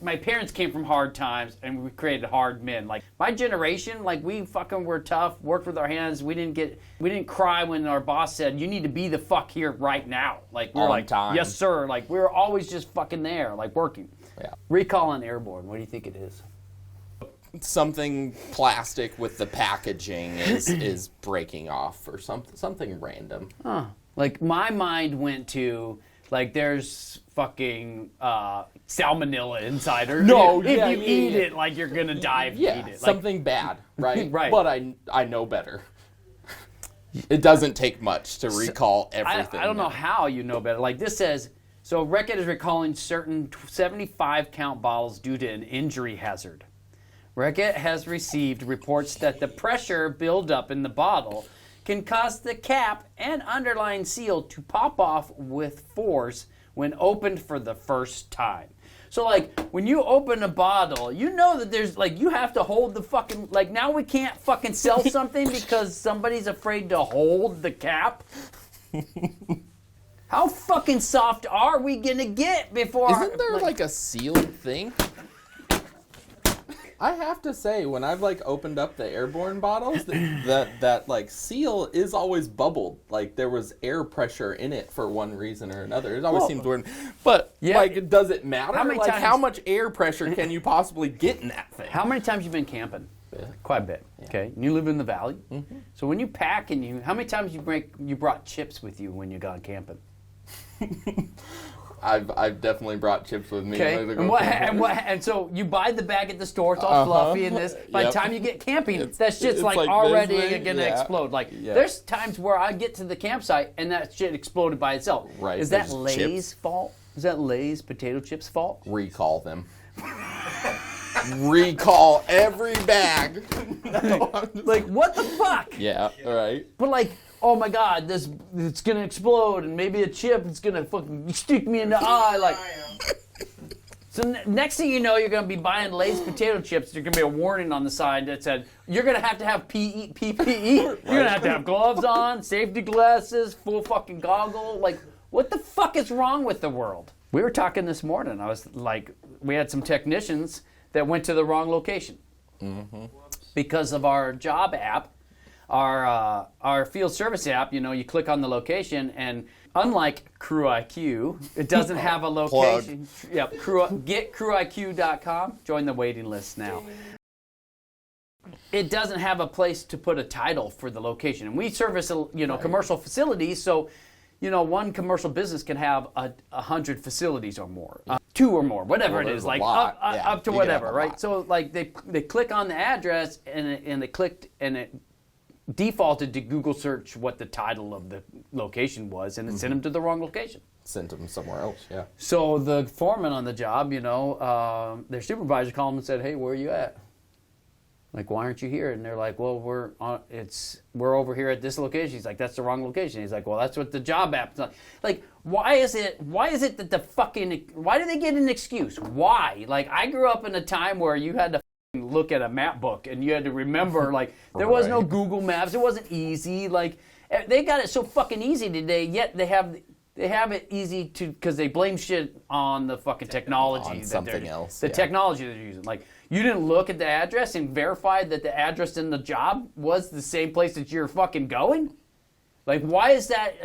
my parents came from hard times, and we created hard men. Like my generation, like we fucking were tough, worked with our hands. We didn't cry when our boss said, "You need to be the fuck here right now." Like we're like, time. "Yes, sir." Like we were always just fucking there, like working. Yeah. Recall on Airborne. What do you think it is? Something plastic with the packaging is breaking off or something random. Huh. Like my mind went to like there's fucking salmonella inside her. No, if you eat it, like you're gonna die if you eat it. Like, something bad, right? Right. But I know better. It doesn't take much to recall everything. I don't know how you know better. Like this says, so Reckitt is recalling certain 75 count bottles due to an injury hazard. Reckitt has received reports that the pressure buildup in the bottle can cause the cap and underlying seal to pop off with force when opened for the first time. So, like, when you open a bottle, you know that there's, like, you have to hold the fucking, like, now we can't fucking sell something because somebody's afraid to hold the cap? How fucking soft are we gonna get before... Isn't there, like a sealed thing? I have to say, when I've like opened up the Airborne bottles, that like seal is always bubbled. Like there was air pressure in it for one reason or another. It always seems weird. But like, does it matter? How much air pressure can you possibly get in that thing? How many times you been camping? Yeah. Quite a bit. Yeah. Okay, and you live in the valley. Mm-hmm. So when you pack and how many times you brought chips with you when you gone camping? I've definitely brought chips with me. Okay. And so you buy the bag at the store, it's all fluffy and this. By the time you get camping, that's just like already gonna explode. Like there's times where I get to the campsite and that shit exploded by itself. Right. Is that Lay's fault? Is that Lay's potato chips fault? Recall them. Recall every bag. Like what the fuck? Yeah. Right. But like, oh my God, it's gonna explode, and maybe a chip is gonna fucking stick me in the eye, like. So next thing you know, you're gonna be buying Lay's potato chips. There's gonna be a warning on the side that said you're gonna have to have PPE. You're gonna have to have gloves on, safety glasses, full fucking goggle. Like, what the fuck is wrong with the world? We were talking this morning. I was like, we had some technicians that went to the wrong location because of our job app. Our field service app, you click on the location, and unlike Crew IQ, it doesn't have a location. Yep, get crewiq.com. Join the waiting list now. It doesn't have a place to put a title for the location, and we service commercial facilities, so one commercial business can have 100 facilities or more, 2 or more, whatever it is, like up to whatever, right? So like they click on the address and they clicked and it defaulted to Google search what the title of the location was, and it sent them to the wrong location. Sent them somewhere else, yeah. So the foreman on the job, their supervisor called them and said, "Hey, where are you at? Like, why aren't you here?" And they're like, "Well, we're over here at this location." He's like, "That's the wrong location." He's like, "Well, that's what the job app's like." Like, why is it that why do they get an excuse? Why? Like, I grew up in a time where you had to look at a map book and you had to remember, like, there was no Google Maps. It wasn't easy. Like, they got it so fucking easy today, yet they have it easy because they blame shit on the fucking technology. On something else. The technology that they're using. Like, you didn't look at the address and verify that the address in the job was the same place that you're fucking going? Like, why is that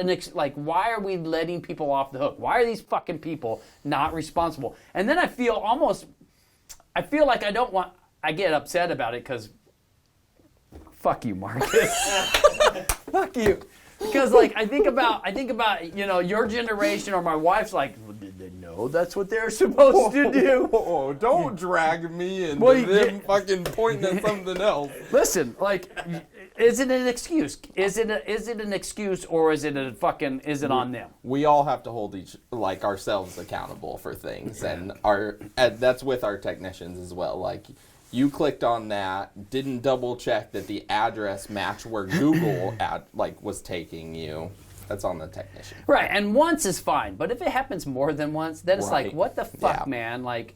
why are we letting people off the hook? Why are these fucking people not responsible? And then I feel like I get upset about it because fuck you, Marcus. Fuck you. Because like I think about your generation, or my wife's like, well, did they know that's what they're supposed to do? Oh, don't drag me into them fucking pointing at something else. Listen, like, is it an excuse? Is it an excuse, or is it on them? We all have to hold ourselves accountable for things, and that's with our technicians as well. Like, you clicked on that, didn't double check that the address matched where Google was taking you. That's on the technician. Right, and once is fine, but if it happens more than once, then it's like, what the fuck, man? Like,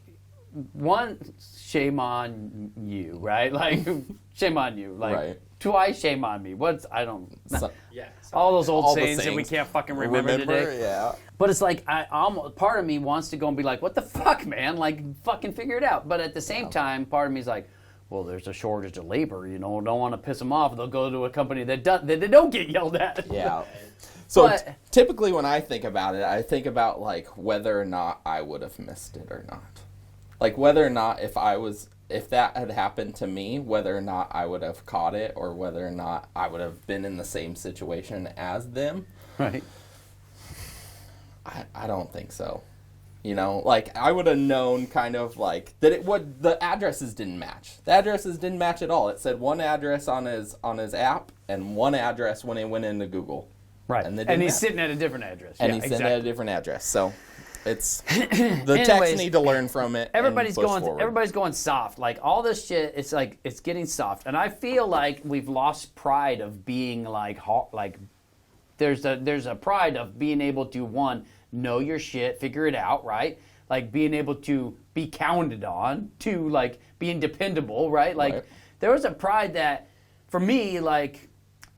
shame on you, right? Like, shame on you. Like, Why shame on me? I don't. Yeah. All those old All the sayings that we sayings. can't fucking remember today. Yeah. But it's like, part of me wants to go and be like, what the fuck, man? Like, fucking figure it out. But at the same time, part of me is like, well, there's a shortage of labor, you know, don't want to piss them off. They'll go to a company that they don't get yelled at. Yeah. So But- typically when I think about it, I think about like whether or not I would have missed it or not. Like whether or not if that had happened to me, whether or not I would have caught it or whether or not I would have been in the same situation as them. Right. I don't think so. You know, like I would have known kind of like that the addresses didn't match. The addresses didn't match at all. It said one address on his app and one address when he went into Google. Right. And, And he's sitting at a different address. and Yeah, he's sitting exactly. at a different address. So it's the techs Anyways, need to learn from it. Everybody's and push going. forward. Everybody's going soft. Like all this shit, it's like it's getting soft, and I feel like we've lost pride of being like there's a pride of being able to know your shit, figure it out, right? Like being able to be counted on, to like being dependable, right? Like Right. there was a pride that for me, like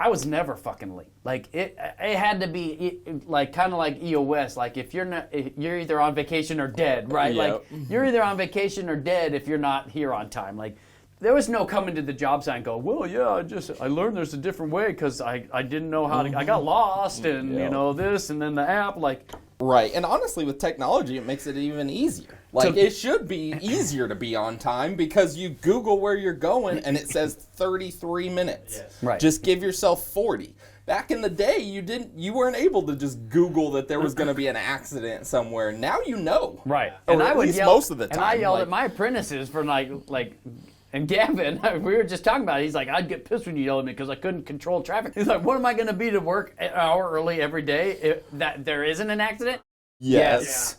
I was never fucking late. Like it had to be like kind of like EOS. Like if you're either on vacation or dead, right? Yep. Like you're either on vacation or dead if you're not here on time. Like there was no coming to the job site and go, well, yeah, I learned there's a different way because I didn't know how to. I got lost and Yeah. you know this and then the app like. Right, and honestly, with technology, it makes it even easier. Like, it should be easier to be on time because you Google where you're going and it says 33 minutes. Yes. Right. Just give yourself 40. Back in the day, you weren't able to just Google that there was going to be an accident somewhere. Now you know. Right. Or And at I would least yell, most of the And I time, yelled like- at my apprentices for like, and Gavin, we were just talking about it. He's like, I'd get pissed when you yell at me because I couldn't control traffic. He's like, what am I going to be to work an hour early every day if that there isn't an accident? Yes.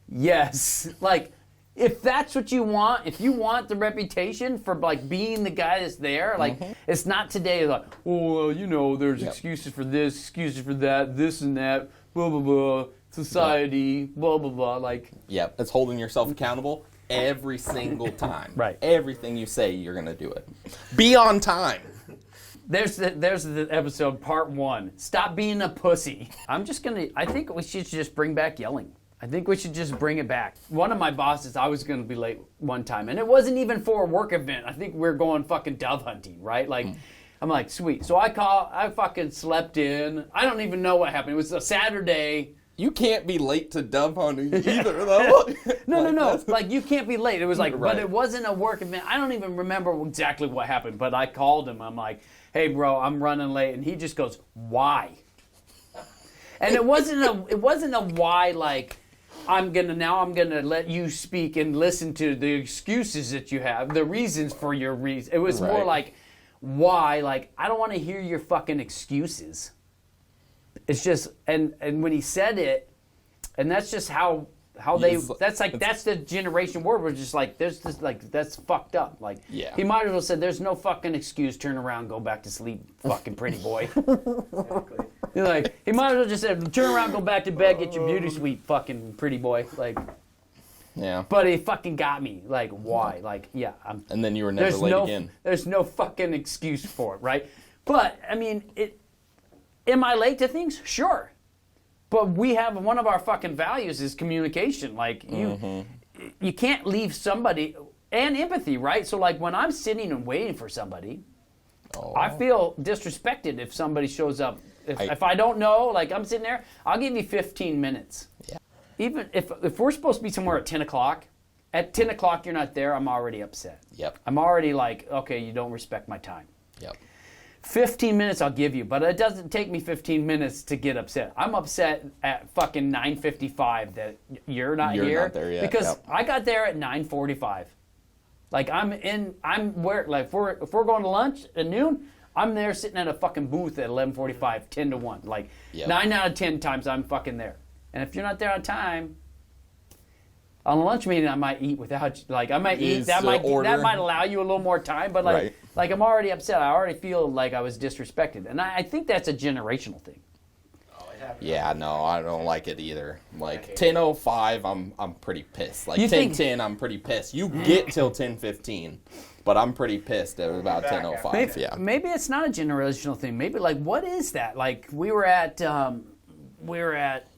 Yes. Like, if that's what you want, if you want the reputation for like being the guy that's there, like it's not today like, oh well, you know, there's excuses for this, excuses for that, this and that, blah blah blah, society, blah blah blah. Like Yep, it's holding yourself accountable every single time. Right. Everything you say, you're going to do it. Be on time. there's the episode part 1. Stop being a pussy. I think we should just bring back yelling. I think we should just bring it back. One of my bosses, I was going to be late one time, and it wasn't even for a work event. I think we are going fucking dove hunting, right? Like, I'm like, sweet. So I fucking slept in. I don't even know what happened. It was a Saturday. You can't be late to dove hunting either, though. No. that's- Like, you can't be late. It was like, Right. but it wasn't a work event. I don't even remember exactly what happened, but I called him. I'm like, hey, bro, I'm running late. And he just goes, why? And it wasn't a why like, I'm gonna let you speak and listen to the excuses that you have, the reasons for your reason. It was more Right. like, why? Like, I don't want to hear your fucking excuses. It's just, and when he said it, and that's just how they, that's the generation word. We're just like, there's this, like, that's fucked up. Like, Yeah. he might as well said, there's no fucking excuse, turn around, go back to sleep, fucking pretty boy. Exactly. You're like, he might as well just said, turn around, go back to bed, get your beauty suite, fucking pretty boy. Like, Yeah. but he fucking got me. Like, why? Like, yeah, And then you were never late again. there's no fucking excuse for it, right? But I mean, am I late to things? Sure. But we have one of our fucking values is communication. Like you can't leave somebody and empathy, right? So like when I'm sitting and waiting for somebody, I feel disrespected if somebody shows up. If I don't know, like I'm sitting there, I'll give you 15 minutes. Yeah. Even if we're supposed to be somewhere at 10 o'clock, at 10 o'clock you're not there, I'm already upset. Yep. I'm already like, okay, you don't respect my time. Yep. 15 minutes I'll give you, but it doesn't take me 15 minutes to get upset. I'm upset at fucking 9:55 that you're not You're here not there yet, because yep. I got there at 9:45. Like if we're going to lunch at noon, I'm there sitting at a fucking booth at 11:45, 10 to 1. Like Yep. 9 out of 10 times I'm fucking there. And if you're not there on time, on a lunch meeting I might eat without you. Like I might eat, Is that the might order- that might allow you a little more time, but like Right. like I'm already upset. I already feel like I was disrespected. And I think that's a generational thing. Oh, it happy. Yeah, no, I don't like it either. Like 10:05, I'm pretty pissed. Like You think- 10:10, I'm pretty pissed. You get till 10:15, but I'm pretty pissed at about Back 10:05. Maybe, Yeah. maybe it's not a generational thing. Maybe like what is that? Like we were at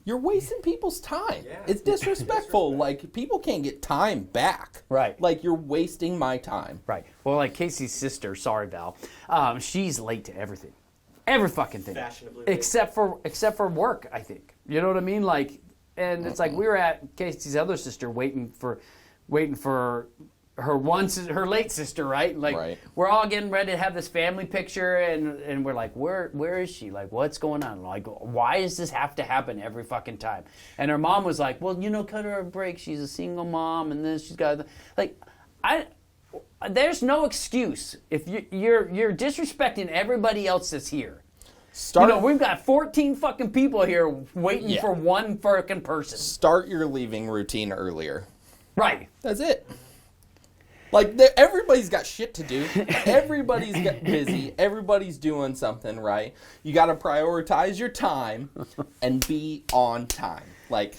You're wasting people's time. Yeah. It's disrespectful. Like people can't get time back. Right. Like you're wasting my time. right. Well, like Casey's sister, sorry Val, she's late to everything, every fucking thing, Fashionably late. except for work. I think you know what I mean. Like, and it's like we were at Casey's other sister waiting for her late sister, right? Like Right. we're all getting ready to have this family picture, and we're like, where is she? Like, what's going on? Like, why does this have to happen every fucking time? And her mom was like, well, cut her a break. She's a single mom, and this she's got like, there's no excuse if you're disrespecting everybody else that's here. We've got 14 fucking people here waiting Yeah. for one fucking person. Start your leaving routine earlier. Right. That's it. Like everybody's got shit to do. Everybody's busy. Everybody's doing something, right? You got to prioritize your time and be on time. Like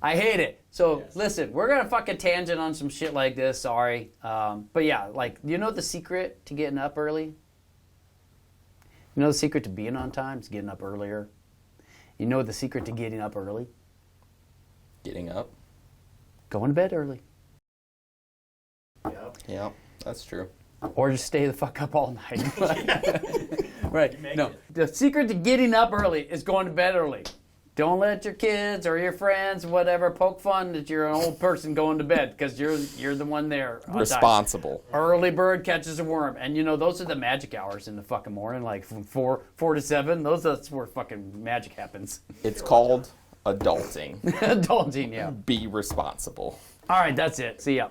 I hate it. So Yes. listen, we're gonna fucking tangent on some shit like this. Sorry, but yeah, like the secret to getting up early. You know the secret to being on time is getting up earlier. You know the secret to getting up early? getting up. Going to bed early, Yep. Yeah, that's true. or just stay the fuck up all night. Right? You make No, it. the secret to getting up early is going to bed early. Don't let your kids or your friends, whatever, poke fun that you're an old person going to bed because you're the one there. On time. Responsible. Early bird catches a worm, and those are the magic hours in the fucking morning, like from 4 to 7. That's where fucking magic happens. It's called adulting. Adulting, yeah. Be responsible. All right, that's it. See ya.